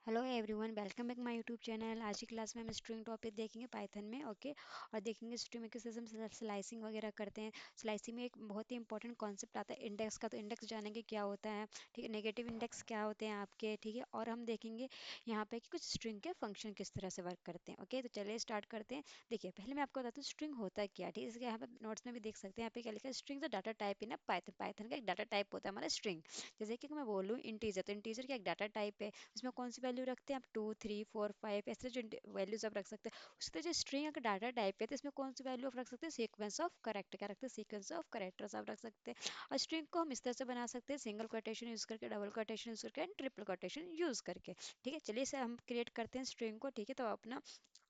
Hello everyone, welcome back my YouTube channel. आज की class में हम स्ट्रिंग टॉपिक देखेंगे पाइथन में। ओके। और देखेंगे स्ट्रिंग में किस तरह से हम स्लाइसिंग वगैरह करते हैं। स्लाइसिंग में एक बहुत ही इंपॉर्टेंट कॉन्सेप्ट आता है इंडेक्स का, तो इंडेक्स जानेंगे क्या होता है। ठीक है, नेगेटिव इंडेक्स क्या होते हैं आपके। ठीक है, और हम देखेंगे यहाँ पे कि कुछ स्ट्रिंग के फंक्शन किस तरह से वर्क करते हैं। ओके, तो चलिए स्टार्ट करते हैं। देखिए, पहले मैं आपको बताता हूँ स्ट्रिंग होता है क्या। ठीक है, इसके यहाँ पे नोट्स में भी देख सकते हैं। यहाँ पे क्या लिखा है, string data type in Python. Python का एक डाटा टाइप होता है हमारा स्ट्रिंग। जैसे कि मैं बोलूँ इंटीजर, तो इंटीजर क्या एक डाटा टाइप है। उसमें कौन सी वैल्यू रखते हैं आप, 2 3 4 5, ऐसे जो वैल्यूज आप रख सकते हैं। उसी तरह जो स्ट्रिंग अगर डाटा टाइप है तो इसमें कौन सी वैल्यू आप रख सकते हैं, सीक्वेंस ऑफ करेक्ट क्या रखते हैं, सीक्वेंस ऑफ करेक्टर्स आप रख सकते हैं। और स्ट्रिंग को हम इस तरह से बना सकते हैं, सिंगल कोटेशन यूज करके, डबल कोटेशन यूज करके एंड ट्रिपल कोटेशन यूज करके। ठीक है, चलिए इसे हम क्रिएट करते हैं स्ट्रिंग को। ठीक है, तो अपना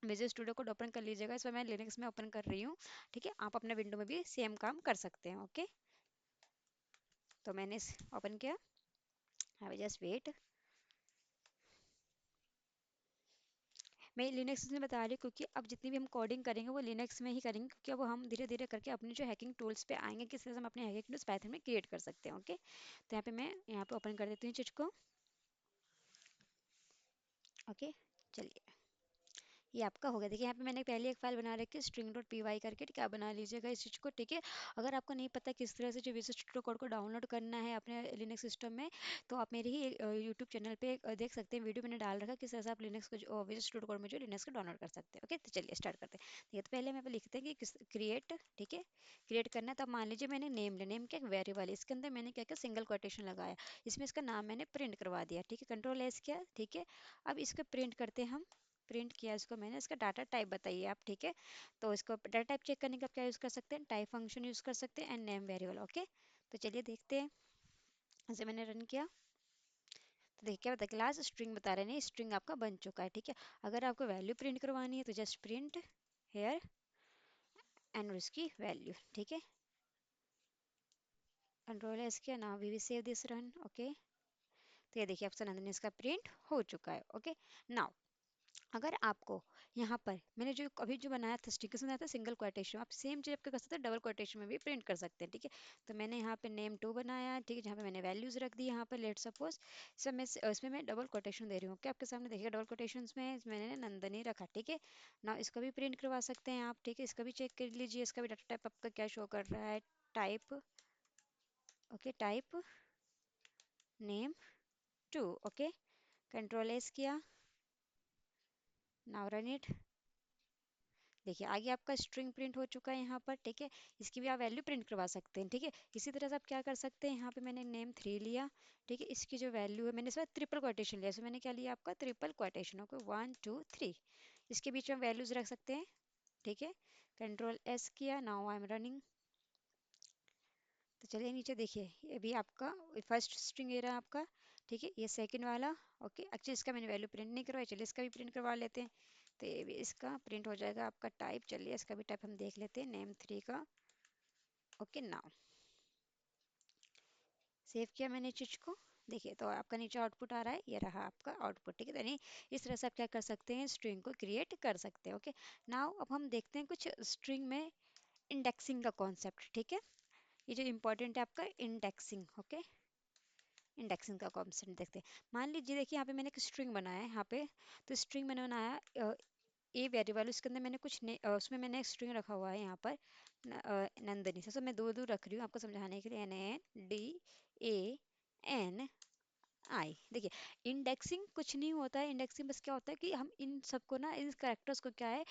विजुअल स्टूडियो कोड ओपन कर लीजिएगा। इसमें मैं लिनक्स में ओपन कर रही हूँ। ठीक है, आप अपने विंडो में भी सेम काम कर सकते हैं। ओके, तो मैंने ओपन किया। I just wait. मैं लिनक्स में बता रही हूँ क्योंकि अब जितनी भी हम कोडिंग करेंगे वो लिनक्स में ही करेंगे, क्योंकि अब हम धीरे धीरे करके अपने जो हैकिंग टूल्स पे आएंगे, किस तरह से हम अपने हैकिंग टूल्स पाइथन में क्रिएट कर सकते हैं। ओके, तो यहाँ पे मैं यहाँ पे ओपन कर देती हूँ चीज को। ओके, चलिए ये आपका हो गया। देखिए यहाँ पे मैंने पहले एक फाइल बना रखी है string डॉट पी वाई करके। ठीक है, आप बना लीजिएगा इस चीज़ को। ठीक है, अगर आपको नहीं पता किस तरह से जो विजुअल स्टूडियो कोड को डाउनलोड करना है अपने लिनक्स सिस्टम में, तो आप मेरे ही यूट्यूब चैनल पे देख सकते हैं, वीडियो मैंने डाल रखा है किस तरह से आप लिनक्स को विजुअल स्टूडियो कोड में जो लिनक्स को डाउनलोड कर सकते हैं। ओके, तो चलिए स्टार्ट करते हैं। ठीक है, तो पहले मैं लिखते हैं कि किस क्रिएट। ठीक है, क्रिएट करना है तो अब मान लीजिए मैंने नेम लिया। नेम क्या, एक वेरिएबल है, इसके अंदर मैंने क्या किया, सिंगल कोटेशन लगाया। इसमें इसका नाम मैंने प्रिंट करवा दिया। ठीक है, कंट्रोल एस किया। ठीक है, अब इसको प्रिंट करते हैं हम। प्रिंट किया इसको मैंने, इसका डाटा टाइप बताइए आप। ठीक है, तो इसको डाटा टाइप चेक करने का आप क्या यूज़ कर सकते हैं, टाइप फंक्शन यूज़ कर सकते हैं एंड नेम वेरिएबल। ओके, तो चलिए देखते हैं। जैसे मैंने रन किया तो देखिए क्या बता, क्लास स्ट्रिंग बता रहे हैं, स्ट्रिंग आपका बन चुका है। ठीक है, अगर आपको वैल्यू प्रिंट करवानी है तो जस्ट प्रिंट हेयर एंड उसकी वैल्यू। ठीक है, कंट्रोल एस किया। Now we will save this run. Okay, तो ये देखिए ऑप्शन अंदर इसका प्रिंट हो चुका है। ओके, नाउ अगर आपको यहाँ पर मैंने जो अभी जो बनाया था स्टिकर्स बनाया था सिंगल कोटेशन, आप सेम चीज़ आपके कर सकते हैं डबल कोटेशन में भी प्रिंट कर सकते हैं। ठीक है, तो मैंने यहाँ पे नेम 2 बनाया। ठीक है, जहाँ पे मैंने वैल्यूज रख दी। यहाँ पर लेट सपोज सब मैं इसमें मैं डबल कोटेशन दे रही हूँ। क्या आपके सामने देखिएगा, डबल कोटेशन में मैंने नंदनी रखा। ठीक है, ना इसका भी प्रिंट करवा सकते हैं आप। ठीक है, इसका भी चेक कर लीजिए, इसका भी डाटा टाइप आपका क्या शो कर रहा है, type. Okay, type name 2। Okay, control S किया। Now run it. देखिए आगे आपका स्ट्रिंग प्रिंट हो चुका है यहाँ पर। ठीक है, इसकी भी आप वैल्यू प्रिंट करवा सकते हैं। ठीक है, इसी तरह से आप क्या कर सकते हैं, यहाँ पे मैंने नेम 3 लिया। ठीक है, इसकी जो वैल्यू है मैंने इसमें ट्रिपल कोटेशन लिया। इसमें मैंने क्या लिया आपका, ट्रिपल कोटेशन। ओके, 1 2 3, इसके बीच में वैल्यूज रख सकते हैं। ठीक है, कंट्रोल एस किया। Now I am running. तो चलिए नीचे देखिए, ये भी आपका फर्स्ट स्ट्रिंग ये रहा आपका। ठीक है, ये सेकंड वाला। ओके, एक्चुअली इसका मैंने वैल्यू प्रिंट नहीं करवाई, चलिए इसका भी प्रिंट करवा लेते हैं। तो ये भी इसका प्रिंट हो जाएगा आपका टाइप। चलिए इसका भी टाइप हम देख लेते हैं, नेम 3 का। ओके, नाउ सेव किया मैंने चीज को। देखिए तो आपका नीचे आउटपुट आ रहा है, ये रहा आपका आउटपुट। ठीक है, तो यानी इस तरह से आप क्या कर सकते हैं, स्ट्रिंग को क्रिएट कर सकते हैं। ओके, नाउ अब हम देखते हैं कुछ स्ट्रिंग में इंडेक्सिंग का कॉन्सेप्ट। ठीक है, ये जो इंपॉर्टेंट है आपका इंडेक्सिंग। ओके, इंडेक्सिंग का कॉन्सेप्ट देखते हैं। मान लीजिए देखिए यहाँ पे मैंने एक स्ट्रिंग बनाया है यहाँ पे। तो स्ट्रिंग मैंने बनाया ए वेरिएबल, उसके अंदर मैंने कुछ उसमें मैंने एक स्ट्रिंग रखा हुआ है यहाँ पर नंदनी से। मैं दो दो रख रही हूँ आपको समझाने के लिए, NNDAN आई। देखिए इंडेक्सिंग कुछ नहीं होता है, इंडेक्सिंग बस क्या होता है कि हम इन सबको ना, इन करेक्टर्स को क्या है,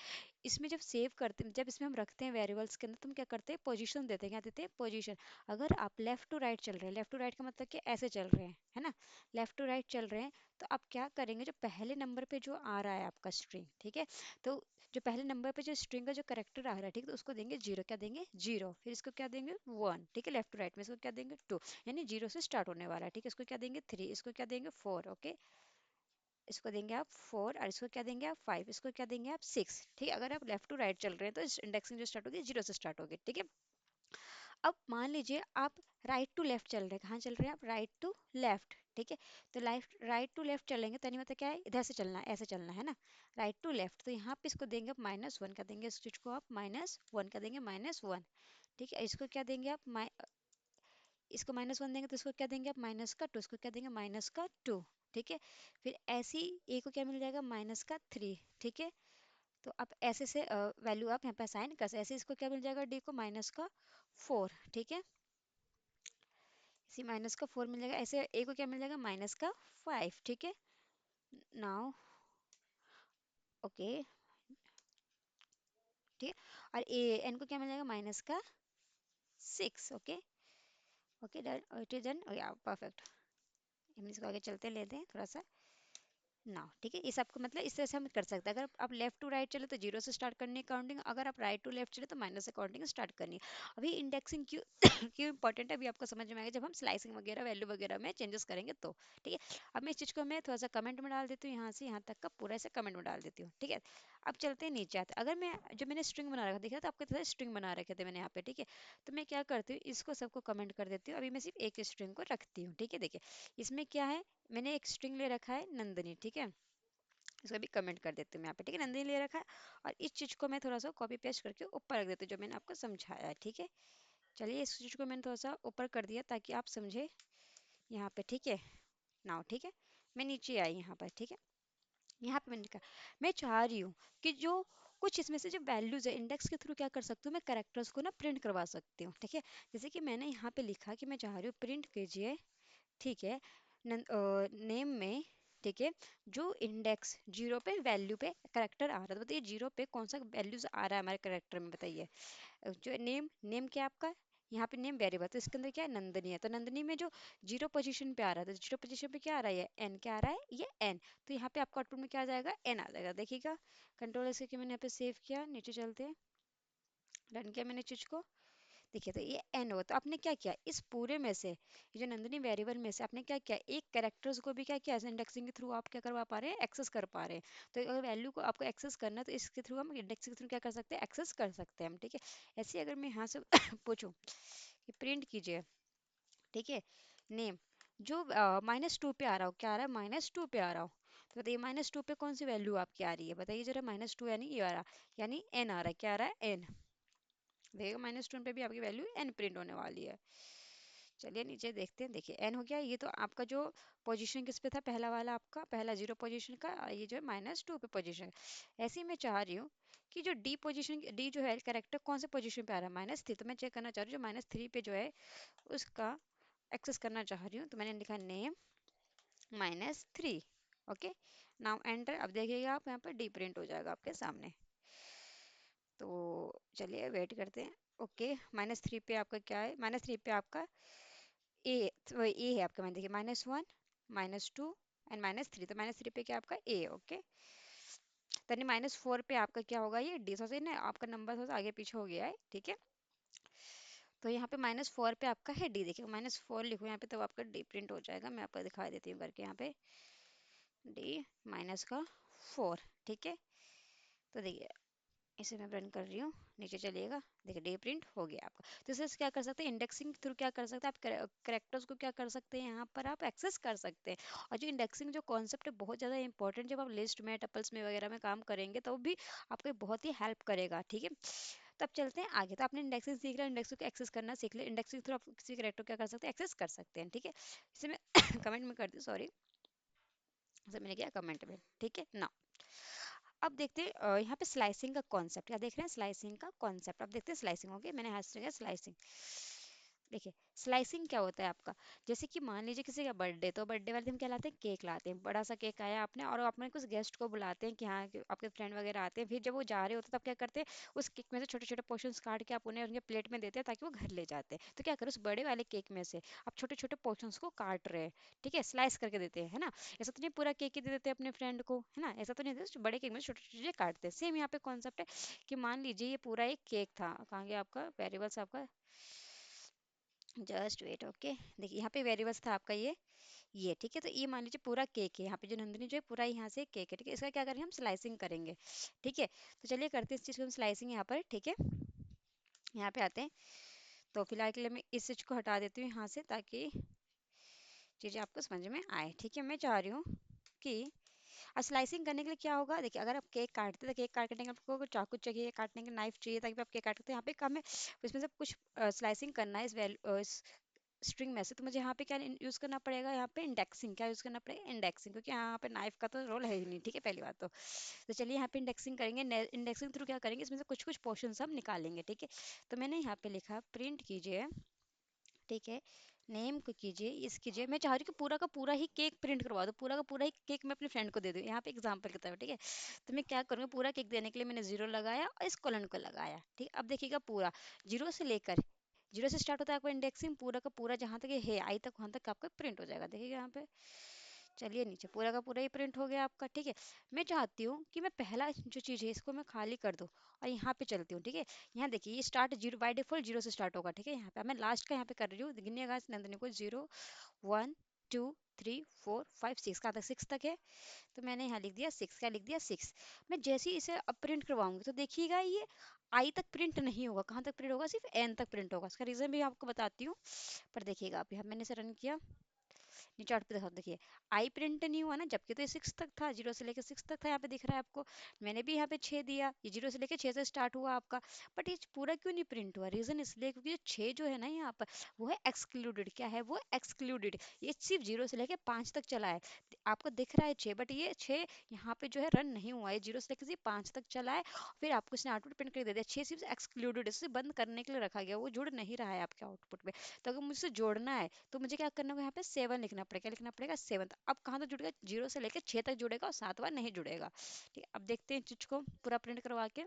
इसमें जब सेव करते हैं, जब इसमें हम रखते हैं वेरिएबल्स के अंदर, तो हम क्या करते हैं, पोजीशन देते हैं। क्या देते हैं, पोजीशन। अगर आप लेफ्ट टू राइट चल रहे हैं, लेफ्ट टू राइट का मतलब कि ऐसे चल रहे हैं, है ना, लेफ्ट टू राइट चल रहे हैं, तो आप क्या करेंगे, जो पहले नंबर पे जो आ रहा है आपका स्ट्रिंग। ठीक है, तो जो पहले नंबर पे जो स्ट्रिंग का जो करेक्टर आ रहा है, ठीक है, तो उसको देंगे जीरो। क्या देंगे, जीरो। फिर इसको क्या देंगे, 1। ठीक है, लेफ्ट टू राइट में इसको क्या देंगे, 2, यानी जीरो से स्टार्ट होने वाला है। ठीक है, इसको क्या देंगे, 3, इसको क्या देंगे, 4। ओके, इसको देंगे आप 4 और इसको क्या देंगे आप 5, इसको क्या देंगे आप 6। ठीक है, अगर आप लेफ्ट टू राइट चल रहे हैं तो इंडेक्सिंग जो स्टार्ट होगी जीरो से स्टार्ट होगी। ठीक है, अब मान लीजिए आप राइट टू लेफ्ट चल रहे हैं, कहाँ चल रहे हैं आप, राइट टू लेफ्ट। ठीक है, तो राइट टू लेफ्ट चलेंगे तो नहीं, मतलब क्या है, इधर से चलना है, ऐसे चलना है ना, राइट टू लेफ्ट। तो यहाँ पे इसको देंगे आप -1 का देंगे, इस चीज को आप -1 का देंगे, -1। ठीक है, इसको क्या देंगे आप इसको -1 देंगे तो इसको क्या देंगे आप -2, इसको क्या देंगे -2। ठीक है, फिर ऐसी ए को क्या मिल जाएगा -3। ठीक है, तो आप ऐसे से वैल्यू आप यहाँ पे असाइन कर सकते, ऐसे इसको क्या मिल जाएगा डी को -4। ठीक है, इसी -4 मिल जाएगा, ऐसे ए को क्या मिल जाएगा -5। ठीक है, नाउ ओके, ठीक है, और ए एन को क्या मिल जाएगा -6। Okay, okay done, it is done, या परफेक्ट। हम इसको आगे चलते लेते हैं थोड़ा सा ना। ठीक है, इस आपको मतलब इस तरह से हम कर सकते हैं, अगर आप लेफ्ट टू राइट चले तो जीरो से स्टार्ट करनी है काउंटिंग, अगर आप राइट टू लेफ्ट चले तो माइनस से काउंटिंग स्टार्ट करनी है। अभी इंडेक्सिंग क्यों क्यों इंपॉर्टेंट है अभी आपको समझ में आएगा जब हम स्लाइसिंग वगैरह वैल्यू वगैरह में चेंजेस करेंगे तो। ठीक है, अब मैं इस चीज़ को मैं थोड़ा सा कमेंट में डाल देती हूँ, यहाँ से यहाँ तक का पूरा ऐसे कमेंट में डाल देती हूँ। ठीक है, अब चलते हैं नीचे आते, अगर मैं जो मैंने स्ट्रिंग बना रखा देखा तो आपके तरह स्ट्रिंग बना रखे थे मैंने यहाँ पे। ठीक है, तो मैं क्या करती हूँ इसको सबको कमेंट कर देती हूँ, अभी मैं सिर्फ एक स्ट्रिंग को रखती हूँ। ठीक है, देखिए इसमें क्या है, मैंने एक स्ट्रिंग ले रखा है नंदनी। ठीक है, इसको भी कमेंट कर देती हूँ मैं यहाँ पे। ठीक है, नंदिनी ले रखा है, और इस चीज़ को मैं थोड़ा सा कॉपी पेस्ट करके ऊपर रख देती हूँ जो मैंने आपको समझाया है। ठीक है, चलिए इस चीज़ को मैंने थोड़ा सा ऊपर कर दिया ताकि आप समझे यहाँ पे। ठीक है, नाउ ठीक है, मैं नीचे आई यहाँ पर। ठीक है, यहाँ पे मैंने लिखा, मैं चाह रही हूँ कि जो कुछ इसमें से जो वैल्यूज है इंडेक्स के थ्रू क्या कर सकती हूँ मैं करेक्टर्स को ना प्रिंट करवा सकती हूँ। ठीक है, जैसे कि मैंने यहाँ पे लिखा कि मैं चाह रही हूँ प्रिंट कीजिए। ठीक है, नेम में, ठीक है, जो इंडेक्स जीरो पे वैल्यू पे करेक्टर आ रहा है, तो बताइए जीरो पे कौन सा वैल्यूज आ रहा है हमारे करेक्टर में, बताइए। जो नेम, नेम क्या है आपका, यहाँ पे नेम वेरिएबल, तो इसके अंदर क्या है नंदनी है, तो नंदनी में जो जीरो पोजीशन पे आ रहा है, तो जीरो पोजीशन पे क्या आ रहा है, एन क्या आ रहा है, ये एन। तो यहाँ पे आपका आउटपुट में क्या आ जाएगा, एन आ जाएगा। देखिएगा, कंट्रोल ऐसे कि मैंने यहाँ पे सेव किया, नीचे चलते हैं, रन किया मैंने चीज को, देखिए तो ये एन हो, तो आपने क्या किया इस पूरे में से, ये जो नंदिनी वेरिएबल में से आपने क्या किया, एक कैरेक्टर्स को भी क्या किया इंडेक्सिंग के थ्रू आप क्या करवा पा रहे हैं, एक्सेस कर पा रहे हैं। तो अगर वैल्यू को आपको एक्सेस करना है तो इसके थ्रू हम इंडेक्सिंग के थ्रू क्या कर सकते हैं, एक्सेस कर सकते हैं हम। ठीक है, ऐसे ही अगर मैं यहाँ से पूछूं कि प्रिंट कीजिए, ठीक है, नेम जो -2 पे आ रहा हो, क्या आ रहा है -2 पे आ रहा हो, तो बताइए -2 पे कौन सी वैल्यू आपकी आ रही है, बताइए जरा, -2 यानी ये आ रहा, यानी एन आ रहा है, क्या आ रहा है एन। देखिएगा -2 पे भी आपकी वैल्यू एन प्रिंट होने वाली है। चलिए नीचे देखते हैं, देखिए एन हो गया, ये तो आपका जो पोजीशन किस पे था, पहला वाला आपका पहला जीरो पोजीशन का, और ये जो है -2 पे पोजीशन। ऐसे ही मैं चाह रही हूँ कि जो डी पोजीशन, डी जो है कैरेक्टर कौन से पोजीशन पे आ रहा है -3, तो मैं चेक करना चाह रही हूँ जो -3 पे जो है उसका एक्सेस करना चाह रही हूँ, तो मैंने लिखा नेम -3। ओके, नाउ एंटर, अब देखिएगा आप यहाँ पर डी प्रिंट हो जाएगा आपके सामने। तो चलिए वेट करते हैं। ओके, -3 पे आपका क्या है, -3 पे आपका ए, तो ए है आपका, मैंने देखिए -1 -2 एंड -3, तो -3 पे क्या आपका ए। ओके, तनी -4 पे आपका क्या होगा, ये डी, थोड़ा सा ना आपका नंबर थोड़ा सा आगे पीछे हो गया है। ठीक है, तो यहाँ पे -4 पे आपका है डी, देखिए -4 लिखो यहाँ पे, तब आपका डी प्रिंट हो जाएगा। मैं आपको दिखा देती हूँ करके यहाँ पे, डी -4। ठीक है, तो देखिए इसे मैं रन कर रही हूँ, नीचे चलिएगा, देखिए डे प्रिंट हो गया आपका। तो इससे क्या कर सकते हैं, इंडेक्सिंग थ्रू क्या कर सकते हैं आप, करेक्टर्स को क्या कर सकते हैं यहाँ पर आप एक्सेस कर सकते हैं। और जो इंडेक्सिंग जो कॉन्सेप्ट है बहुत ज़्यादा इंपॉर्टेंट, जब आप लिस्ट में टपल्स में वगैरह में काम करेंगे तो भी आपको बहुत ही हेल्प करेगा। ठीक है, तो अब चलते हैं आगे, तो आपने इंडेक्सिंग सीख लिया, इंडेक्सिंग को एक्सेस करना सीख लिया, इंडेक्सिंग थ्रू आप किसी करेक्टर क्या कर सकते हैं, एक्सेस कर सकते हैं। ठीक है, इसे मैं कमेंट में कर दी, सॉरी, इसे मैंने किया कमेंट में। ठीक है ना, अब देखते हैं यहाँ पे स्लाइसिंग का कॉन्सेप्ट, क्या देख रहे हैं, स्लाइसिंग का कॉन्सेप्ट। अब देखते हैं स्लाइसिंग। ओके, मैंने हाथ से स्लाइसिंग, देखिए स्लाइसिंग क्या होता है आपका, जैसे कि मान लीजिए किसी का बर्थडे, तो बर्थडे वाले दिन क्या लाते हैं, केक लाते हैं, बड़ा सा केक आया आपने, और आपने कुछ गेस्ट को बुलाते हैं कि हाँ कि आपके फ्रेंड वगैरह आते हैं, फिर जब वो जा रहे होते हैं तब क्या करते हैं, उस केक में से छोटे छोटे पोर्शंस काट के आप उन्हें उनके प्लेट में देते हैं ताकि वो घर ले जाते हैं। तो क्या करो, उस बड़े वाले केक में से आप छोटे छोटे पोर्शंस को काट रहे हैं, ठीक है, स्लाइस करके देते हैं, है ना। ऐसा तो नहीं पूरा केक ही दे देते हैं अपने फ्रेंड को, है ना, ऐसा तो नहीं देते, बड़े केक में छोटे छोटे काटते हैं। सेम यहाँ पे कॉन्सेप्ट है कि मान लीजिए ये पूरा एक केक था, कहाँ गया आपका वेरिएबल्स, आपका जस्ट वेट। ओके, देखिए यहाँ पे वेरिएबल्स था आपका ये ठीक है, तो ये मान लीजिए पूरा केक है, यहाँ पे जो नंदिनी जो है पूरा यहाँ से केक है। ठीक है, इसका क्या करेंगे हम, स्लाइसिंग करेंगे। ठीक है, तो चलिए करते हैं इस चीज़ को हम स्लाइसिंग यहाँ पर। ठीक है, यहाँ पे आते हैं, तो फिलहाल के लिए मैं इस चीज़ को हटा देती हूँ यहाँ से ताकि चीज़ें आपको समझ में आए। ठीक है, मैं चाह रही हूँ कि अब स्लाइसिंग करने के लिए क्या होगा, देखिए अगर आप केक काटते हैं तो केक काटने के लिए आपको चाकू चाहिए, काटने के नाइफ चाहिए ताकि आप केक काटते हैं, यहाँ पे काम है इसमें से कुछ स्लाइसिंग करना है इस स्ट्रिंग में से, तो मुझे यहाँ पे क्या यूज करना पड़ेगा, यहाँ पे इंडेक्सिंग, क्या यूज करना पड़ेगा, इंडेक्सिंग, क्योंकि यहाँ पे नाइफ का तो रोल है ही नहीं, ठीक है, पहली बात तो चलिए यहाँ पे इंडेक्सिंग करेंगे। इंडेक्सिंग थ्रू क्या करेंगे, इसमें से कुछ कुछ पोर्शन हम निकालेंगे, ठीक है। तो मैंने यहाँ पे लिखा प्रिंट कीजिए, ठीक है, नेम को कीजिए, इस कीजिए, मैं चाह रही हूँ कि पूरा का पूरा ही केक प्रिंट करवा दो, पूरा का पूरा ही केक मैं अपने फ्रेंड को दे दूँ, यहाँ पे एग्जांपल की तरह, ठीक है। तो मैं क्या करूँगी, पूरा केक देने के लिए मैंने जीरो लगाया और इस कॉलन को लगाया, ठीक। अब देखिएगा पूरा जीरो से लेकर, जीरो से स्टार्ट होता है आपका इंडेक्सिंग, पूरा का पूरा जहाँ तक ये है आई तक, वहाँ तक आपका प्रिंट हो जाएगा, देखिएगा यहाँ पे। चलिए नीचे पूरा का पूरा ही प्रिंट हो गया आपका, ठीक है। मैं चाहती हूँ कि मैं पहला जो चीज़ है इसको मैं खाली कर दूँ और यहाँ पे चलती हूँ, ठीक है। यहाँ देखिए ये start zero by default zero से स्टार्ट होगा, ठीक है। यहाँ पे मैं लास्ट का यहाँ पे कर रही हूँ, गिनिएगा नंदनी को, 0 1 2 3 4 5 6, कहाँ तक, 6 तक है। तो मैंने यहाँ लिख दिया 6, क्या लिख दिया 6। मैं जैसे ही इसे अब प्रिंट करवाऊंगी तो देखिएगा ये आई तक प्रिंट नहीं होगा, कहाँ तक प्रिंट होगा, सिर्फ एन तक प्रिंट होगा। इसका रीज़न भी आपको बताती हूँ, पर देखिएगा अभी मैंने इसे रन किया, नीचे आउट पे देखो, देखिए आई प्रिंट नहीं हुआ ना, जबकि तो ये 6 तक था, जीरो से लेकर 6 तक था, यहाँ पे दिख रहा है आपको। मैंने भी यहाँ पे 6 दिया, ये जीरो से लेकर 6 से स्टार्ट हुआ आपका, बट ये पूरा क्यों नहीं प्रिंट हुआ, रीजन इसलिए क्योंकि जो 6 जो है ना यहाँ पर वो है एक्सक्लूडेड, क्या है वो एक्सक्लूडेड, ये सिर्फ जीरो से लेकर 5 तक चला है, आपको दिख रहा है 6, बट ये 6 यहाँ पे जो है रन नहीं हुआ है, जीरो से लेकर सिर्फ 5 तक चला है। फिर आपको इसने आउटपुट प्रिंट कर दे दिया, 6 सिर्फ एक्सक्लूडेड, इसे बंद करने के लिए रखा गया, वो जुड़ नहीं रहा है आपके आउटपुट में। तो अगर मुझे जोड़ना है तो मुझे क्या करना होगा, यहाँ पे 7 लिखना पड़ेगा, लिखना पड़ेगा 7। अब कहाँ तक जुड़ेगा, जीरो से लेकर 6 तक जुड़ेगा और 7वां नहीं जुड़ेगा, ठीक है। अब देखते हैं चीज को पूरा प्रिंट करवा के।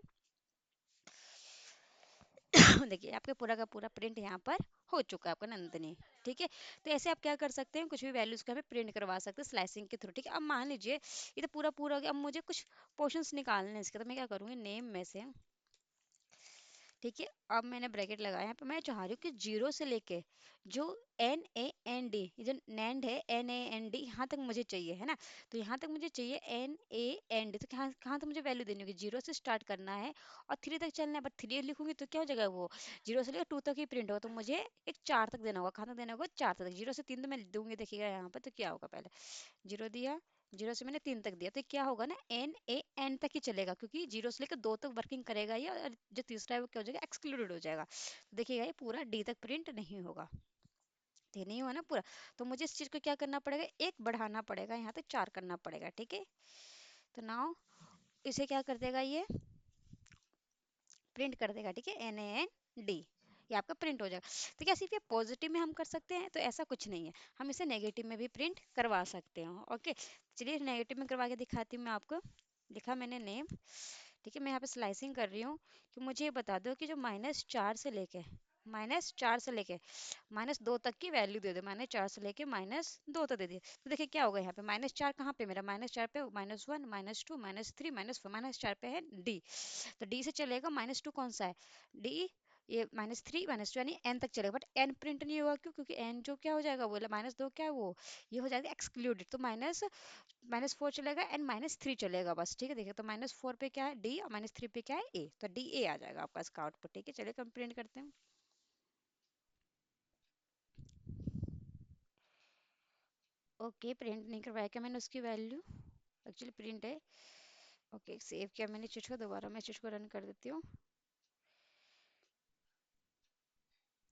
देखिए आपके पूरा का पूरा प्रिंट यहाँ पर हो चुका है आपका नंदनी, ठीक है। तो ऐसे आप क्या कर सकते हैं, कुछ भी वैल्यूज को हमें प्रिंट करवा सकते हैं स्लाइसिंग के थ्रू, ठीक है। अब मान लीजिए ये तो पूरा पूरा हो गया, अब मुझे कुछ पोर्शंस निकालने हैं इसके, तो मैं क्या करूँगी, नेम में से, ठीक है, अब मैंने ब्रैकेट लगाया, यहाँ पे मैं चाह रही हूँ कि जीरो से लेके जो NAND, ये जो नैंड है NAND, यहाँ तक मुझे चाहिए, है ना। तो यहाँ तक मुझे चाहिए NAND, तो कहाँ कहाँ तक मुझे वैल्यू देनी होगी, जीरो से स्टार्ट करना है और 3 तक चलना है, बट 3 लिखूंगी तो क्या हो जाएगा, वो जीरो से लेकर 2 तक ही प्रिंट होगा, तो मुझे एक 4 तक देना होगा, कहाँ तक देना होगा, 4 तक, जीरो से 3 तो मैं दूंगी, देखिएगा यहाँ पर तो क्या होगा, पहले जीरो दिया, जीरो से मैंने 3 तक दिया, तो क्या होगा ना, NAN तक ही चलेगा, क्योंकि जीरो से लेकर 2 तक वर्किंग करेगा ये, और जो तीसरा है वो क्या हो जाएगा, एक्सक्लूडेड हो जाएगा। तो देखिएगा ये पूरा डी तक प्रिंट नहीं होगा, ये नहीं हुआ ना पूरा। तो मुझे इस चीज को क्या करना पड़ेगा, एक बढ़ाना पड़ेगा, यहाँ तक 4 करना पड़ेगा, ठीक है। तो नाउ इसे क्या कर देगा, ये प्रिंट कर देगा, ठीक है, NAND, ये आपका प्रिंट हो जाएगा। तो क्या सिर्फ ये पॉजिटिव में हम कर सकते हैं, तो ऐसा कुछ नहीं है, हम इसे नेगेटिव में भी प्रिंट करवा सकते हैं, ओके। चलिए नेगेटिव में करवा के दिखाती हूँ मैं आपको। लिखा मैंने नेम, ठीक है, मैं यहाँ पे स्लाइसिंग कर रही हूँ कि मुझे ये बता दो कि जो -4 से लेके -2 तक की वैल्यू दे दो, -4 से लेके -2 तक दे दिए, तो देखिए क्या होगा, यहाँ पे -4 कहाँ पे, मेरा -4 पे -1 -2 -3 -4, -4 पे है डी, तो डी से चलेगा, -2 कौन सा है, डी, ये -3 -2 यानी एन तक चलेगा, बट एन प्रिंट नहीं होगा, क्यों, क्योंकि एन जो क्या हो जाएगा, बोला -2 क्या है वो, ये हो जाएगा एक्सक्लूडेड, तो -4 चलेगा एंड -3 चलेगा बस, ठीक है। देखिए तो -4 पे क्या है डी और -3 पे क्या है ए, तो डी ए आ जाएगा आपका इसका आउटपुट, ठीक है। चलिए हम प्रिंट करते हैं, ओके प्रिंट नहीं करवाया क्या मैंने उसकी वैल्यू, एक्चुअली प्रिंट है, ओके सेव किया मैंने चीज को, दोबारा मैं चीज को रन कर देती हूँ।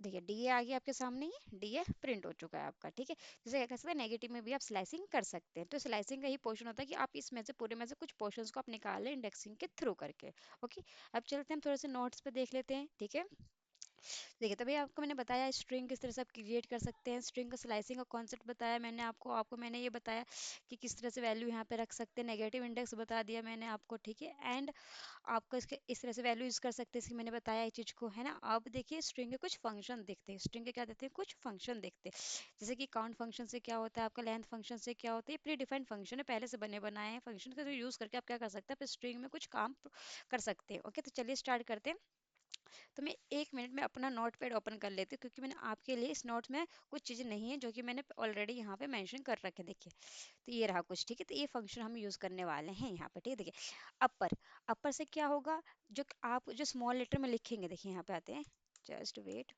देखिए डी ए आ गया आपके सामने, ही डी ए प्रिंट हो चुका है आपका, ठीक है। जैसे क्या कर सकते हैं, नेगेटिव में भी आप स्लाइसिंग कर सकते हैं, तो स्लाइसिंग का ही पोर्शन होता है कि आप इसमें से पूरे में से कुछ पोर्शंस को आप निकालें इंडेक्सिंग के थ्रू करके, ओके। अब चलते हैं हम थोड़े से नोट्स पे देख लेते हैं, ठीक है। देखिए तभी आपको मैंने बताया स्ट्रिंग किस तरह से आप क्रिएट कर सकते हैं, स्ट्रिंग का स्लाइसिंग का कॉन्सेप्ट बताया मैंने आपको, आपको मैंने ये बताया कि किस तरह से वैल्यू यहाँ पे रख सकते हैं, नेगेटिव इंडेक्स बता दिया मैंने आपको, ठीक है। एंड आपको इसके इस तरह से वैल्यू यूज कर सकते हैं, इसकी मैंने बताया ये चीज को, है ना। अब देखिए स्ट्रिंग के कुछ फंक्शन देखते हैं, स्ट्रिंग के क्या देते हैं, कुछ फंक्शन देखते हैं, जैसे कि काउंट फंक्शन से क्या होता है आपका, लेंथ फंक्शन से क्या होता है, ये प्री डिफाइंड फंक्शन है, पहले से बने बनाए हैं फंक्शन का, जो यूज करके आप क्या कर सकते हैं, स्ट्रिंग में कुछ काम कर सकते हैं, ओके। तो चलिए स्टार्ट करते हैं। तो मैं 1 मिनट में अपना नोट पैड ओपन कर लेती हूँ, क्योंकि मैंने आपके लिए इस नोट में कुछ चीज़ें नहीं है जो कि मैंने ऑलरेडी यहाँ पे मेंशन कर रखे, देखिए। तो ये रहा कुछ, ठीक है, तो ये फंक्शन हम यूज़ करने वाले हैं यहाँ पे, ठीक है। देखिए अपर, अपर से क्या होगा, जो आप जो स्मॉल लेटर में लिखेंगे, देखिए यहाँ पे आते हैं, just wait,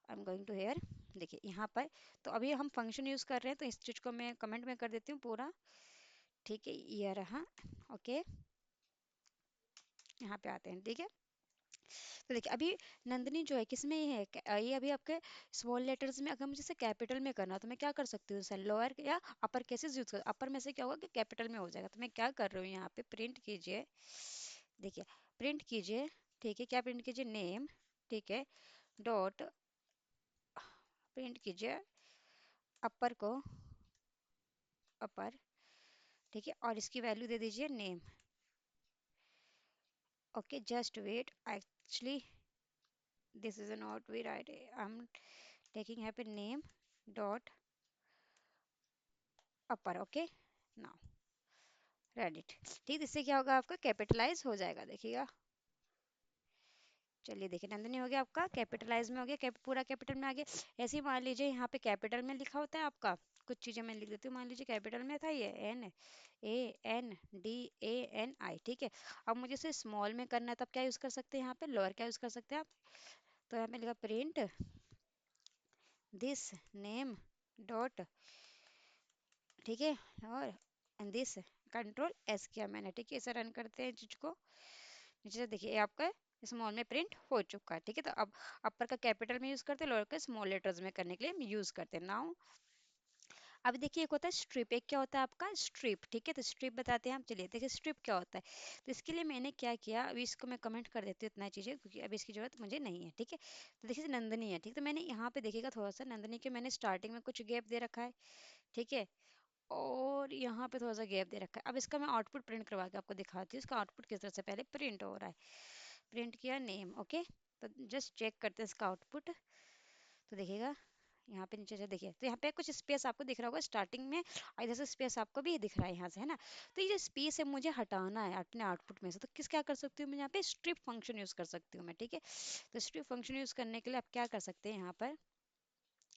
I am going to here, देखिए यहाँ पर। तो अभी हम फंक्शन यूज़ कर रहे हैं, तो इस चीज़ को मैं कमेंट में कर देती हूँ पूरा, ठीक है, ये रहा, ओके। यहाँ पे आते हैं, ठीक है। तो देखिए अभी नंदनी जो है किसमें ये है, ये अभी आपके स्मॉल लेटर्स में, अगर मुझे इसे कैपिटल में करना है, तो मैं क्या कर सकती हूँ, सर लोअर या अपर केसेस यूज कर, अपर में से क्या होगा कि कैपिटल में हो जाएगा, तो मैं क्या कर रही हूँ यहाँ पे प्रिंट कीजिए, देखिए प्रिंट कीजिए, ठीक है, क्या प्रिंट कीजिए, नेम, ठीक है, डॉट, प्रिंट कीजिए अपर को, अपर, ठीक है, और इसकी वैल्यू दे दीजिए name, okay, just wait, actually this is not we right, I'm taking happy name dot upper, okay, now read it, ठीक, इससे क्या होगा, आपका कैपिटलाइज हो जाएगा, देखिएगा, चलिए देखिए नंदनी हो गया आपका कैपिटलाइज में, हो गया पूरा कैपिटल में आ गया। ऐसे ही मान लीजिए यहाँ पे कैपिटल में लिखा होता है आपका, कुछ चीजें मैं लिख देती हूँ, मान लीजिए कैपिटल में था ये NANDANI, ठीक है, अब मुझे इसे स्मॉल में करना है, तब क्या यूज कर सकते हैं, यहाँ पे लोअर क्या यूज कर सकते हैं आप, तो यहाँ पे लिखा प्रिंट दिस नेम डॉट, ठीक है, और दिस, कंट्रोल एस किया मैंने, ठीक है, इसे रन करते हैं चीज को, नीचे से देखिए ये आपका स्मॉल में प्रिंट हो चुका है, ठीक है, तो अब अपर का कैपिटल में यूज करते हैं, लोअर का स्मॉल लेटर्स में करने के लिए यूज करते हैं। नाउ अब देखिए एक होता है स्ट्रिप, एक क्या होता है आपका स्ट्रिप, ठीक है, तो स्ट्रिप बताते हैं हम, चलिए देखिए स्ट्रिप क्या होता है, तो इसके लिए मैंने क्या किया, अभी इसको मैं कमेंट कर देती हूँ इतना चीजें, क्योंकि अभी इसकी जरूरत मुझे नहीं है, ठीक है, तो देखिए नंदनी है, ठीक, तो मैंने यहाँ पे देखिएगा थोड़ा सा नंदनी के मैंने स्टार्टिंग में कुछ गैप दे रखा है, ठीक है, और यहाँ पे थोड़ा सा गैप दे रखा है। अब इसका मैं आउटपुट प्रिंट करवा के आपको दिखाती हूँ, इसका आउटपुट किस तरह से पहले प्रिंट हो रहा है, प्रिंट किया नेम, ओके, तो जस्ट चेक करते हैं इसका आउटपुट, तो देखिएगा यहाँ पे नीचे से देखिए, तो यहाँ पे कुछ स्पेस आपको दिख रहा होगा स्टार्टिंग में, और इधर से स्पेस आपको भी दिख रहा है यहाँ से, है ना, तो ये जो स्पेस है मुझे हटाना है अपने आउटपुट में से, तो किस क्या कर सकती हूँ मैं, यहाँ पे स्ट्रिप फंक्शन यूज कर सकती हूँ मैं, ठीक है, तो स्ट्रिप फंक्शन यूज करने के लिए आप क्या कर सकते हैं, यहाँ पर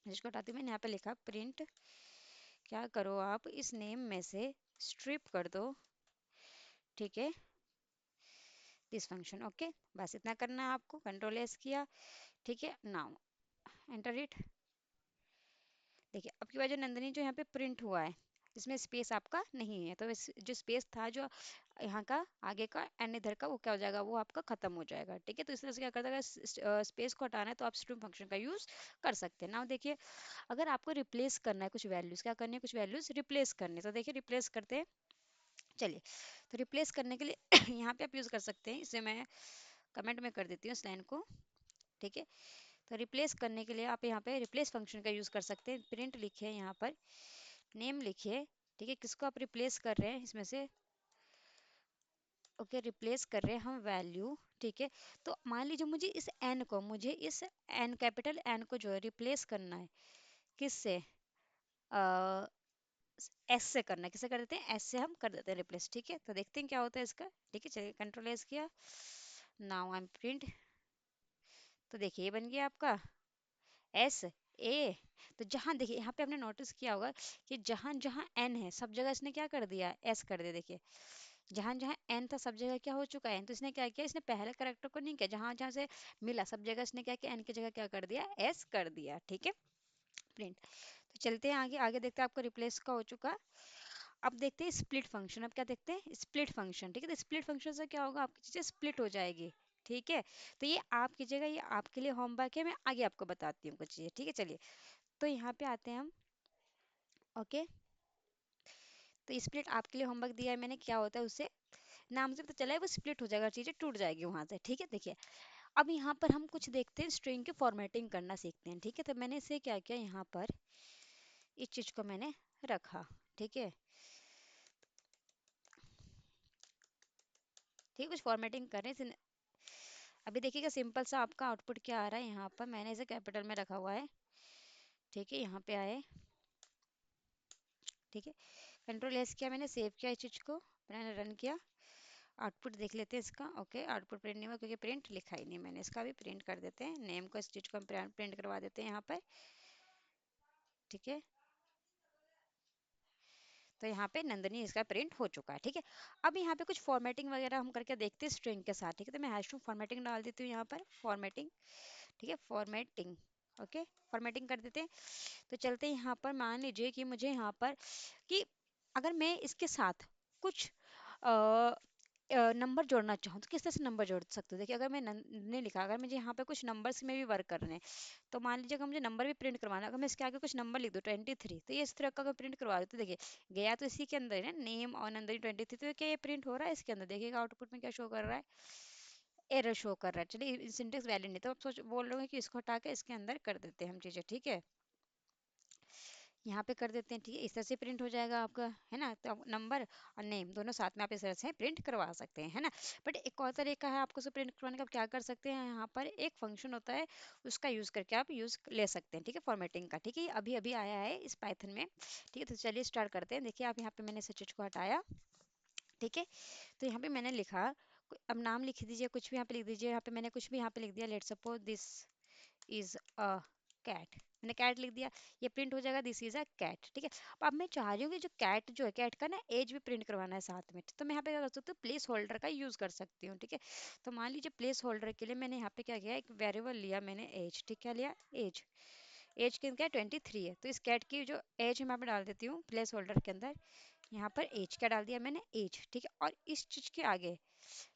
जिसको हटाती हूँ मैंने, यहाँ पे लिखा प्रिंट, क्या करो आप इस नेम में से स्ट्रिप कर दो, ठीक है, दिस फंक्शन, ओके, बस इतना करना है आपको, कंट्रोल एस किया, ठीक है, नाउ एंटर इट, देखिए अब की वजह नंदनी जो यहाँ पे प्रिंट हुआ है, इसमें स्पेस आपका नहीं है, तो जो स्पेस था जो यहाँ का आगे का एंड इधर का, वो क्या हो जाएगा, वो आपका खत्म हो जाएगा, ठीक है, तो इस तरह से क्या करता है, स्पेस को हटाना है तो आप स्ट्रिप फंक्शन का यूज कर सकते हैं। नाउ देखिए अगर आपको रिप्लेस करना है कुछ वैल्यूज, क्या करनी है, कुछ वैल्यूज रिप्लेस करनी है, तो देखिए रिप्लेस करते हैं, चलिए, तो रिप्लेस करने के लिए यहाँ पे आप यूज कर सकते हैं, इसे मैं कमेंट में कर देती हूँ इस लाइन को, ठीक है, तो रिप्लेस करने के लिए आप यहाँ पे रिप्लेस फंक्शन का यूज कर सकते हैं, प्रिंट लिखिए यहाँ पर नेम लिखिए, ठीक है, किसको आप रिप्लेस कर रहे हैं इसमें से, ओके, रिप्लेस कर रहे हैं हम वैल्यू, ठीक है, तो मान लीजिए मुझे इस एन को, मुझे इस एन कैपिटल एन को जो है रिप्लेस करना है, किससे, एस से करना है, किससे कर देते हैं, एस से हम कर देते हैं रिप्लेस, ठीक है, तो देखते हैं क्या होता है इसका, ठीक है, चलिए कंट्रोल एस किया, नाउ आई एम प्रिंट, तो देखिए ये बन गया आपका एस ए, तो जहां देखिए यहाँ पे आपने नोटिस किया होगा कि जहां जहां एन है सब जगह इसने क्या कर दिया, एस कर दिया, देखिए जहां जहां एन था सब जगह क्या हो चुका है, तो इसने क्या किया, इसने पहले करेक्टर को नहीं किया, जहां जहां से मिला सब जगह इसने क्या किया, एन की जगह क्या कर दिया, एस कर दिया, ठीक है, प्रिंट, तो चलते हैं आगे, आगे देखते हैं आपको रिप्लेस का हो चुका, अब देखते हैं स्प्लिट फंक्शन, अब क्या देखते हैं स्प्लिट फंक्शन, ठीक है, तो स्प्लिट फंक्शन से क्या होगा, आपकी चीजें स्प्लिट हो जाएगी, ठीक है, तो ये आप कीजिएगा, ये आपके लिए होमवर्क है, मैं आगे आपको बताती हूँ कुछ चीजें, ठीक है, चलिए, तो यहाँ पे आते हैं हम, ओके, तो स्प्लिट आपके लिए होमवर्क दिया है मैंने, क्या होता है उससे नाम से पता चला है, वो स्प्लिट हो जाएगा, चीजें टूट जाएगी वहां से, ठीक है, देखिए अब यहाँ पर हम कुछ देखते हैं, स्ट्रिंग की फॉर्मेटिंग करना सीखते हैं, ठीक है, तो मैंने इसे क्या किया, यहाँ पर इस चीज को मैंने रखा, ठीक है, ठीक है, कुछ फॉर्मेटिंग करें अभी देखिएगा सिंपल सा आपका आउटपुट क्या आ रहा है, यहाँ पर मैंने इसे कैपिटल में रखा हुआ है, ठीक है, यहाँ पे आए, ठीक है, कंट्रोल एस किया मैंने, सेव किया इस चीज को, मैंने रन किया, आउटपुट देख लेते हैं इसका, ओके, आउटपुट प्रिंट नहीं हुआ क्योंकि प्रिंट लिखा ही नहीं मैंने, इसका भी प्रिंट कर देते हैं, नेम को इस चीज को हम प्रिंट करवा देते हैं यहाँ पर, ठीक है, तो यहाँ पे नंदनी इसका प्रिंट हो चुका है, ठीक है, अब यहाँ पे कुछ फॉर्मेटिंग वगैरह हम करके देखते हैं स्ट्रिंग के साथ, ठीक है, तो मैं हैश टू फॉर्मेटिंग डाल देती हूँ यहाँ पर, फॉर्मेटिंग, ठीक है, फॉर्मेटिंग, ओके, फॉर्मेटिंग कर देते हैं, तो चलते हैं यहाँ पर, मान लीजिए कि मुझे यहाँ पर कि अगर मैं इसके साथ कुछ नंबर जोड़ना चाहूँ तो किस तरह से नंबर जोड़ सकते हो? देखिए अगर मैं ने लिखा, अगर मुझे यहाँ पे कुछ नंबर्स में भी वर्क करने हैं, तो मान लीजिए अगर मुझे नंबर भी प्रिंट करवाना है, अगर मैं इसके आगे कुछ नंबर लिख दूँ 23, तो ये इस तरह का अगर प्रिंट करवा दो तो देखिए गया तो इसी के अंदर है, नेम और अंदर ही 23, तो क्या ये प्रिंट हो रहा है इसके अंदर? देखिएगा आउटपुट में क्या शो कर रहा है, एरर शो कर रहा है। चलिए सिंटेक्स वैलिड नहीं, तो आप सोच बोल रहे हो कि इसको हटा के इसके अंदर कर देते हैं हम चीज़ें, ठीक है, यहाँ पे कर देते हैं, ठीक है, इस तरह से प्रिंट हो जाएगा आपका, है ना, तो नंबर और नेम दोनों साथ में आप इस तरह से प्रिंट करवा सकते हैं, है ना। बट एक और तरीका है आपको उसे प्रिंट करवाने का, आप क्या कर सकते हैं, यहाँ पर एक फंक्शन होता है, उसका यूज़ करके आप यूज़ ले सकते हैं, ठीक है, फॉर्मेटिंग का, ठीक है, ये अभी अभी आया है इस पाइथन में, ठीक है, तो चलिए स्टार्ट करते हैं। देखिए आप यहाँ पे मैंने इस चीज़ को हटाया, ठीक है, तो यहाँ पे मैंने लिखा, अब नाम लिख दीजिए, कुछ भी यहाँ पे लिख दीजिए, यहाँ पे मैंने कुछ भी यहाँ पे लिख दिया, let's suppose this is a cat, मैंने कैट लिख दिया, ये प्रिंट हो जाएगा दिस इज अ कैट, ठीक है। अब मैं चाह रही हूँ कि जो कैट जो है, कैट का ना एज भी प्रिंट करवाना है साथ में, तो मैं यहाँ पे क्या कर सकती हूँ, प्लेस होल्डर का यूज कर सकती हूँ, ठीक है। तो मान लीजिए प्लेस होल्डर के लिए मैंने यहाँ पे क्या किया, एक वेरिएबल लिया मैंने एज, ठीक, क्या लिया, एज, एज किनका है 23 है, तो इस कैट की जो एज है मैं यहाँ पे डाल देती हूँ प्लेस होल्डर के अंदर, यहाँ पर एज क्या डाल दिया मैंने, एज, ठीक है। और इस चीज के आगे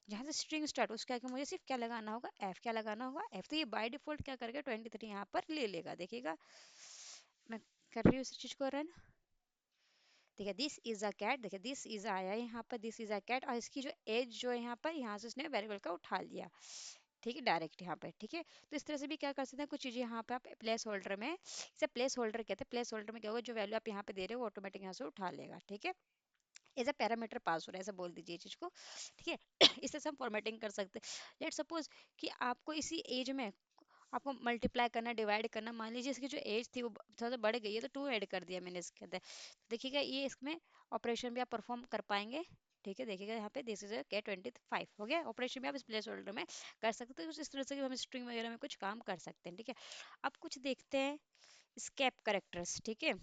जहाँ से स्ट्रिंग स्टार्ट उसके आगे मुझे सिर्फ क्या लगाना होगा, एफ, क्या लगाना होगा, एफ, तो ये बाय डिफॉल्ट क्या करेगा 23 यहाँ पर ले लेगा, देखिएगा मैं कर रही हूँ इस चीज को रन, देखिए दिस इज अ कैट, देखिए दिस इज आया यहाँ पर, दिस इज अ कैट, और इसकी जो एज जो है यहाँ पर, यहाँ से उसने वेरिएबल का उठा लिया, ठीक है, डायरेक्ट यहाँ पे, ठीक है। तो इस तरह से भी क्या कर सकते हैं, कुछ चीजें यहाँ पे आप प्लेस होल्डर में, इसे प्लेस होल्डर कहते हैं, प्लेस होल्डर में क्या होगा, जो वैल्यू आप यहाँ पे दे रहे हो वो ऑटोमेटिक यहाँ से उठा लेगा, ठीक है, एज अ पैरामीटर पास हो रहा है, ऐसा बोल दीजिए चीज को, ठीक है। इस तरह से हम फॉर्मेटिंग कर सकते हैं। लेट सपोज कि आपको इसी एज में आपको मल्टीप्लाई करना, डिवाइड करना, मान लीजिए इसकी जो एज थी वो थोड़ा सा बढ़ गई है, तो 2 ऐड कर दिया मैंने इसके अंदर, देखिएगा ये इसमें ऑपरेशन भी आप परफॉर्म कर पाएंगे, ठीक है, देखिएगा यहाँ पे दिस इज के 25 हो गया, ऑपरेशन भी आप इस प्लेस होल्डर में कर सकते हो, तो इस तरह से हम स्ट्रिंग वगैरह में कुछ काम कर सकते हैं, ठीक है। अब कुछ देखते हैं स्केप करेक्टर्स, ठीक है,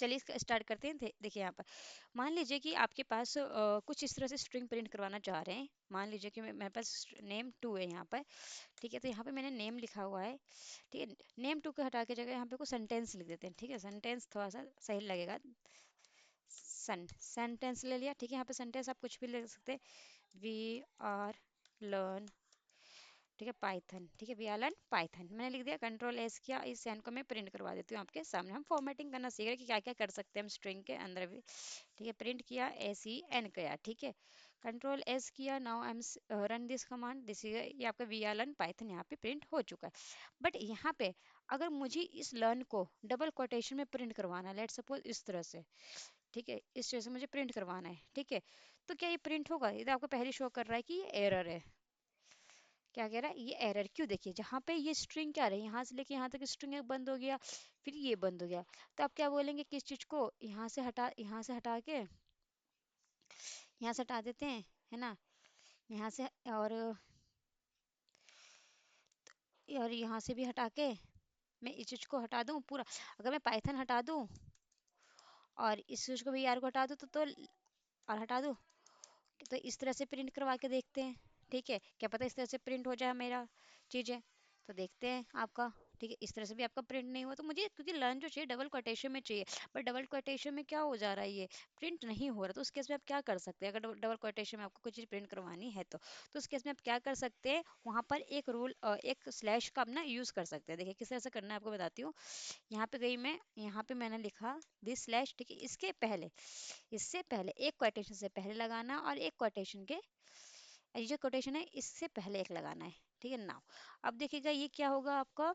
चलिए इसका स्टार्ट करते हैं। देखिए यहाँ पर मान लीजिए कि आपके पास कुछ इस तरह से स्ट्रिंग प्रिंट करवाना चाह रहे हैं, मान लीजिए कि मेरे पास नेम 2 है यहाँ पर, ठीक है, तो यहाँ पे मैंने नेम लिखा हुआ है, ठीक है, नेम 2 को हटा के जगह यहाँ पे कुछ सेंटेंस लिख देते हैं, ठीक है, सेंटेंस थोड़ा सा सही लगेगा, सेंटेंस ले लिया, ठीक है, यहाँ पे सेंटेंस आप कुछ भी लिख सकते हैं, वी आर लर्न, ठीक है, पाइथन, ठीक है, वी आर लर्न पाइथन मैंने लिख दिया, कंट्रोल एस किया, इस एन को मैं प्रिंट करवा देती हूँ आपके सामने, हम फॉर्मेटिंग करना सीख रहे हैं कि क्या क्या कर सकते हैं हम स्ट्रिंग के अंदर भी, ठीक है, प्रिंट किया, एस ई एन किया, ठीक है, कंट्रोल एस किया, now I M run this command, this ये आपका वी आर लर्न पाइथन यहाँ पे प्रिंट हो चुका है। बट यहाँ पे अगर मुझे इस लर्न को डबल कोटेशन में प्रिंट करवाना है, लेट सपोज इस तरह से, ठीक है, इस तरह से मुझे प्रिंट करवाना है, ठीक है, तो क्या ये प्रिंट होगा, ये तो आपको पहले शो कर रहा है कि ये एरर है, क्या कह रहा है, ये एरर क्यों, देखिए जहाँ पे ये स्ट्रिंग क्या रही है, यहाँ से लेके यहाँ तक स्ट्रिंग एक बंद हो गया, फिर ये बंद हो गया, तो आप क्या बोलेंगे कि इस चीज को यहाँ से हटा के यहाँ से हटा देते हैं, है ना, यहाँ से, और यहाँ से भी हटा के मैं इस चीज को हटा दूं पूरा, अगर मैं पाइथन हटा दूं और इस चीज को भी यार को हटा दूं तो और हटा दूं, तो इस तरह से प्रिंट करवा के देखते हैं, ठीक है, क्या पता इस तरह से प्रिंट हो जाए मेरा चीज़ें, तो देखते हैं आपका, ठीक है, इस तरह से भी आपका प्रिंट नहीं हुआ, तो मुझे क्योंकि लर्न जो चाहिए डबल कोटेशन में चाहिए, पर डबल कोटेशन में क्या हो जा रहा है, ये प्रिंट नहीं हो रहा, तो उस केस में आप क्या कर सकते हैं, अगर डबल कोटेशन में आपको कुछ चीज़ प्रिंट करवानी है तो उस केस में आप क्या कर सकते हैं, वहाँ पर एक रूल, एक स्लैश का अपना यूज़ कर सकते हैं, देखिए किस तरह से करना है आपको बताती हूँ। यहाँ पे गई मैं, यहाँ पे मैंने लिखा दिस स्लैश, ठीक है, इससे पहले एक कोटेशन से पहले लगाना, और एक कोटेशन के, ये जो कोटेशन है इससे पहले एक लगाना है, ठीक है, नाउ अब देखिएगा ये क्या होगा आपका,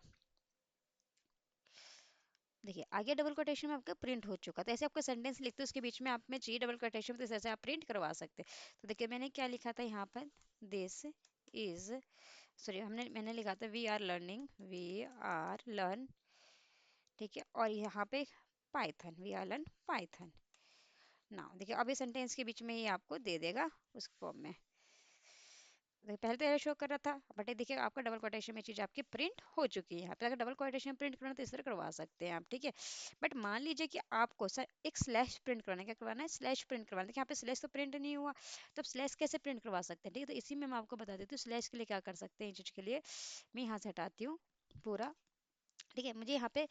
देखिए आगे डबल कोटेशन में आपका प्रिंट हो चुका, तो ऐसे आपका सेंटेंस लिखते हो उसके बीच में आप में चाहिए डबल कोटेशन, तो ऐसे आप प्रिंट करवा सकते हैं। तो देखिए मैंने क्या लिखा था यहाँ पर, दिस इज, सॉरी मैंने लिखा था वी आर लर्न, ठीक है, और यहाँ पे Python, we are learn Python, now देखिए अब ये सेंटेंस के बीच में ये आपको दे देगा उस फॉर्म में, देखिए पहले तो एरर शो कर रहा था, बट ये देखिए आपका डबल कोटेशन में चीज आपकी प्रिंट हो चुकी है, यहाँ पे अगर डबल कोटेशन प्रिंट करना है तो इस तरह करवा सकते हैं आप, ठीक है। बट मान लीजिए कि आपको सर एक स्लैश प्रिंट करवाना है, क्या करवाना है, स्लैश प्रिंट करवाना है, देखिए यहाँ पे स्लैश तो प्रिंट नहीं हुआ, तो अब स्लैश कैसे प्रिंट करवा सकते हैं, ठीक है, तो इसी में मैं आपको बता देती हूँ स्लैश के लिए क्या कर सकते हैं, इस चीज के लिए मैं यहाँ से हटाती हूँ पूरा, ठीक है, मुझे यहाँ पे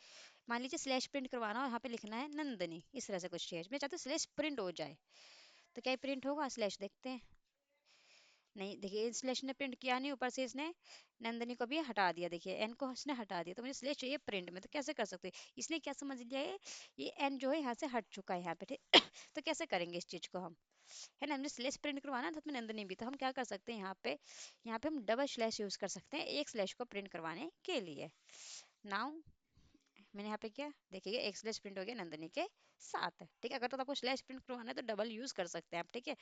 मान लीजिए स्लैश प्रिंट करवाना हो, यहाँ पे लिखना है नंदनी, इस तरह से कुछ चीज मैं चाहती हूँ स्लैश प्रिंट हो जाए, तो क्या प्रिंट होगा, स्लैश देखते हैं, नहीं, देखिए स्लेश ने प्रिंट किया नहीं, ऊपर से इसने नंदनी को भी हटा दिया, देखिए एन को इसने हटा दिया, तो मुझे स्लेश चाहिए प्रिंट में, तो कैसे कर सकते हैं? इसने क्या समझ लिया है, ये एन जो है यहाँ से हट चुका है यहाँ पे, ठीक। तो कैसे करेंगे इस चीज को हम, है ना, हमने स्लेश प्रिंट करवाना था तो नंदनी भी, तो हम क्या कर सकते हैं यहाँ पे हम डबल स्लेश यूज कर सकते हैं एक स्लेश को प्रिंट करवाने के लिए। नाउ मैंने यहाँ पे क्या देखिए एक स्लेश प्रिंट हो गया नंदनी के साथ, ठीक है। अगर तो आपको स्लेश प्रिंट करवाना है तो डबल यूज कर सकते हैं आप, ठीक है।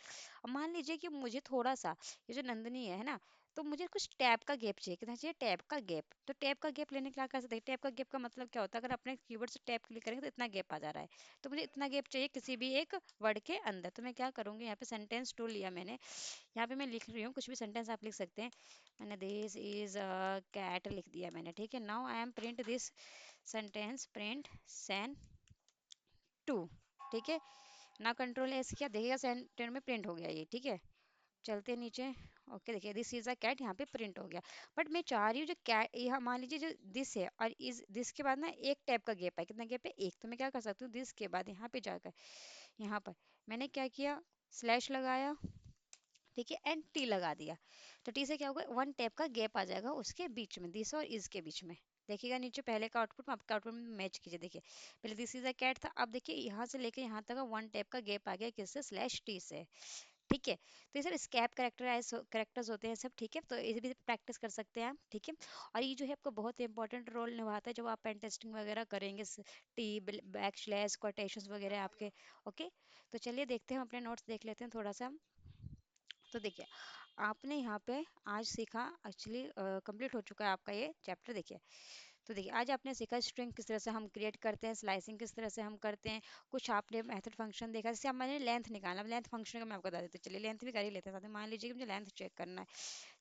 अब मान लीजिए कि मुझे थोड़ा सा ये जो नंदनी है ना, तो मुझे कुछ टैब का गैप चाहिए, कितना चाहिए, टैब का गैप। तो टैब का गैप लेने के लिए क्या कर सकते हैं, टैब का गैप का मतलब क्या होता है, अगर अपने कीबोर्ड से टैब क्लिक करेंगे तो इतना गैप आ जा रहा है, तो मुझे इतना गैप चाहिए किसी भी एक वर्ड के अंदर। तो मैं क्या करूंगी, यहाँ पे सेंटेंस टूल लिया मैंने, यहाँ पे मैं लिख रही हूँ, कुछ भी सेंटेंस आप लिख सकते हैं। मैंने दिस इज अ कैट लिख दिया मैंने, ठीक है। Now I am print this sentence, print sentence, ठीक है। ना कंट्रोल एस किया, देखिएगा सेंटेंस में प्रिंट हो गया ये, ठीक है। चलते नीचे, ओके, देखिए दिस इज अ कैट, यहाँ पे प्रिंट हो गया। बट मैं चाह रही हूँ जो कैट, यहाँ मान लीजिए जो दिस है और इस दिस के बाद ना एक टैब का गैप है, कितना गैप है, एक। तो मैं क्या कर सकती हूँ, दिस के बाद यहाँ पे जाकर यहाँ पर मैंने क्या किया, स्लैश लगाया, ठीक है, एंड टी लगा दिया। तो टी से क्या होगा, वन टैप का गैप आ जाएगा उसके बीच में, दिस और इस के बीच में। देखिएगा नीचे पहले का आउटपुट आपका आउटपुट में मैच कीजिए, देखिए पहले दिस इज अ कैट था, अब देखिए यहाँ से लेके यहाँ तक वन टैप का गैप आ गया, किससे, स्लैश टी से, ठीक है। तो ये सब स्कैप करेक्टराइज करेक्टर्स होते हैं सब, ठीक है। तो ये भी प्रैक्टिस कर सकते हैं आप, ठीक है। और ये जो है आपको बहुत इंपॉर्टेंट रोल निभाता है जब आप पेन टेस्टिंग वगैरह करेंगे, टी बैक स्लैश कोटेशंस वगैरह आपके, ओके। तो चलिए देखते हैं, हम अपने नोट्स देख लेते हैं थोड़ा सा। तो देखिए आपने यहाँ पे आज सीखा, एक्चुअली कंप्लीट हो चुका है आपका ये चैप्टर, देखिए। तो देखिए आज आपने सीखा स्ट्रिंग किस तरह से हम क्रिएट करते हैं, स्लाइसिंग किस तरह से हम करते हैं, कुछ आपने मेथड फंक्शन देखा, जैसे अब मैंने लेंथ निकालना, लेंथ फंक्शन का मैं आपको बता देती हूँ, चलिए लेंथ भी कर ही लेते हैं साथ में। मान लीजिए कि मुझे लेंथ चेक करना है,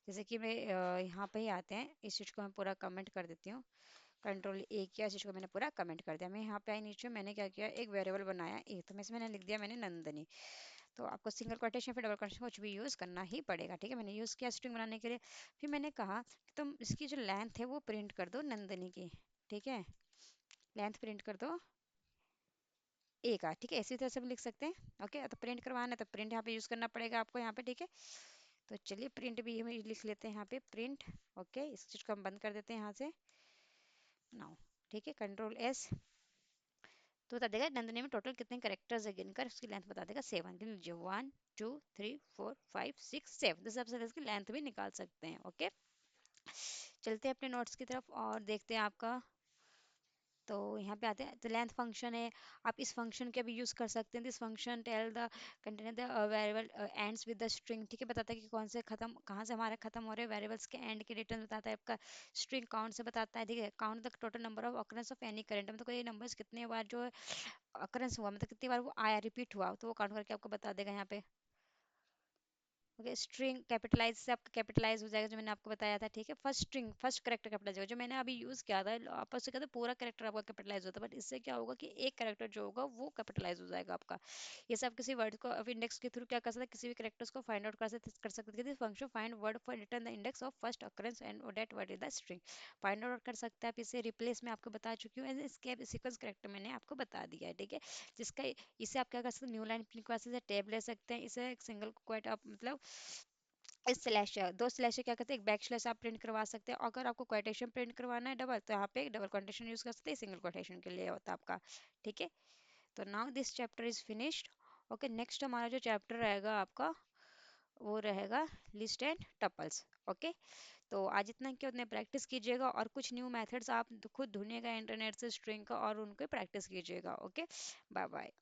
जैसे कि मैं यहाँ पे ही आते हैं, इस चीज़ को मैं पूरा कमेंट कर देती हूँ, कंट्रोल ए किया, इस चीज़ को मैंने पूरा कमेंट कर दिया। मैं यहाँ पे आई नीचे, मैंने क्या किया, एक वेरिएबल बनाया ए, तो मैं इसमें मैंने लिख दिया मैंने नंदनी। तो आपको सिंगल कोटेशन फिर डबल कोटेशन कुछ भी यूज़ करना ही पड़ेगा, ठीक है। मैंने यूज़ किया स्ट्रिंग बनाने के लिए। फिर मैंने कहा कि तुम इसकी जो लेंथ है वो प्रिंट कर दो नंदनी की, ठीक है, लेंथ प्रिंट कर दो ए का, ठीक है। इसी तरह से हम लिख सकते हैं, ओके। तो प्रिंट करवाना है तो प्रिंट यहाँ पे यूज़ करना पड़ेगा आपको यहाँ पे, ठीक है। तो चलिए प्रिंट भी हम लिख लेते हैं यहाँ पे, प्रिंट, ओके। इस चीज़ को हम बंद कर देते हैं यहाँ से, नाउ, ठीक है, कंट्रोल एस। तो बता देगा नंदनी में टोटल कितने करेक्टर्स है, गिनकर उसकी लेंथ बता देगा, 7। गिन लीजिए, 1 2 3 4 5 6 7, इस हिसाब से इसकी लेंथ भी निकाल सकते हैं, ओके। चलते हैं अपने नोट्स की तरफ और देखते हैं आपका। तो यहाँ पे आते हैं, तो लेंथ फंक्शन है, आप इस फंक्शन के भी यूज कर सकते हैं। This function tell the container the variable ends with the string, ठीक है, बताता है कि कौन से खत्म, कहाँ से हमारे खत्म हो रहे हैं, वेरिएबल्स के एंड के रिटर्न बताता है, आपका स्ट्रिंग काउंट से बताता है, ठीक है। Count the total number of occurrence of any current, मतलब कोई नंबर्स कितने बार जो अकरेंस हुआ, मतलब कितनी बार वो आया, रिपीट हुआ, तो वो काउंट करके आपको बता देगा यहाँ पे, ओके। स्ट्रिंग कैपिटलाइज से आपका कैपिटलाइज हो जाएगा, जो मैंने आपको बताया था, ठीक है। First string first character capitalize होगा, जो मैंने अभी यूज किया था आपस से कहते पूरा करेक्टर आपका कैपिटलाइज होता है, बट इससे क्या होगा कि एक करेक्टर जो होगा वो कैपिटलाइज हो जाएगा आपका। ये सब किसी वर्ड को इंडेक्स के थ्रू क्या कर सकते हैं, किसी भी करेक्टर्स को फाइंड आउट कर सकते हैं। Function find word for return the index of first occurrence and that word is the string, find out कर सकते हैं आप इसे। रिप्लेस में आपको बता चुकी हूँ, इसके सीक्वेंस करेक्टर मैंने आपको बता दिया है, ठीक है। जिसका इसे आप क्या कर सकते हैं, न्यू लाइन प्रिंट से टैब ले सकते हैं, इसे सिंगल क्वोट आप मतलब इस स्लैश है, दो स्लैश है, क्या कहते हैं, एक बैक स्लैश आप प्रिंट करवा सकते हैं। अगर आपको कोटेशन प्रिंट करवाना है डबल, तो यहाँ पे एक डबल कोटेशन यूज कर सकते हैं, सिंगल कोटेशन के लिए होता है आपका, ठीक है। तो now this chapter is finished, okay. Next हमारा जो चैप्टर रहेगा आपका वो रहेगा लिस्ट एंड टपल्स, ओके। तो आज इतना कि उतने प्रैक्टिस कीजिएगा और कुछ न्यू मेथड्स आप खुद ढूंढिएगा इंटरनेट से स्ट्रिंग का और उनको प्रैक्टिस कीजिएगा, ओके। Bye bye.